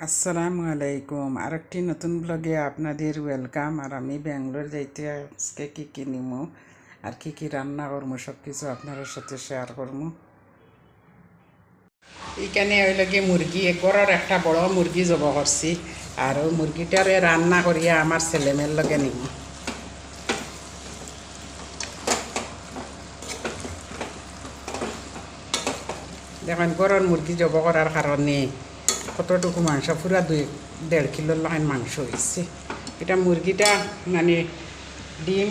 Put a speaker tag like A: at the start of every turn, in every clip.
A: আসসালামু আলাইকুম। আরেকটি নতুন ব্লগে আপনাদের ওয়েলকাম। আর আমি ব্যাঙ্গালোর যাইতে আজকে কী কী নিমো আর কী কী রান্না করবো সব কিছু আপনার সাথে শেয়ার করবো। এইখানে হইল গিয়ে মুরগি গড়ের একটা বড় মুরগি জব করছি, আর ওই মুরগিটারে রান্না করিয়া আমার ছেলেমেয়ের লগে নিব। দেখেন গড়ের মুরগি জব করার কারণে কতটুকু মাংস, পুরা 1.5 কিলোর লাইন মাংস হয়েছে। এটা মুরগিটা মানে ডিম,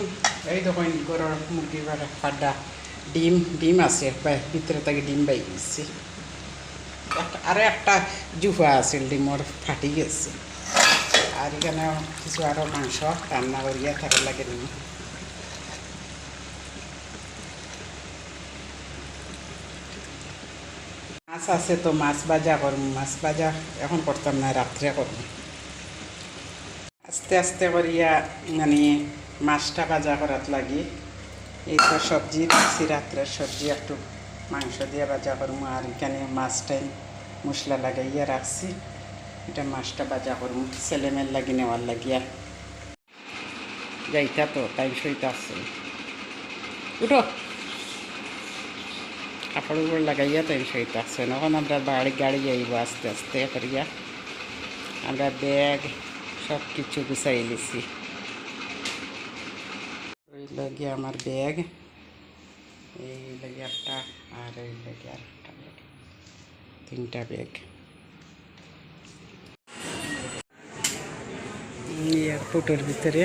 A: এই দেখুন গরুর মুরগি ফাড্ডা ডিম ডিম আছে, ভিতরে থেকে ডিম বাই গেছে। আরও একটা জুফা আছিল, ডিমর ফাটি গেছে। আর এখানে কিছু আরও মাংস রান্না করিয়া থাকার লাগে নি। মাছ আছে তো মাছ ভাজা করবো, মাছ ভাজা এখন করতাম না, রাত্রে করবো। আস্তে আস্তে করিয়া মানে মাছটা ভাজা করার লাগে। এই তো সবজি রাখছি, রাত্রের সবজি একটু মাংস দিয়ে ভাজা করবো। আর এখানে মাছটাই মশলা লাগাইয়া রাখছি, এটা মাছটা ভাজা করবো ছেলেমেয়ের লাগি নেওয়ার লাগিয়া। যাইতা তো তাই সইতে আসছে, উঠো কাপড় উপর লাগাইয়া তাই সইতে আসছে। এখন আমরা বাড়ি গাড়ি যাইব আস্তে আস্তে করিয়া। আমরা ব্যাগ সব কিছু গুছাই লিছি। ওই লাগে আমার ব্যাগ, এই লাগে একটা, আর এই লাগে আর একটা ব্যাগ, 3টা ব্যাগ। এয়ারপোর্টের ভিতরে।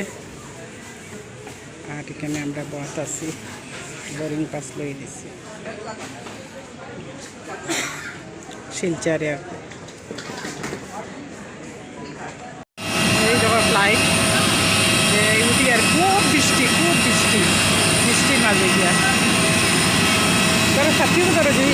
A: আর এখানে আমরা বস আছি, বোরিং পাস লই দিছি শিলচর এয়ারপোর্ট। এই যখন ফ্লাইট উঠি আর খুব বৃষ্টি, বৃষ্টির মাঝে গিয়া ধরো সাথীও ধরো যাই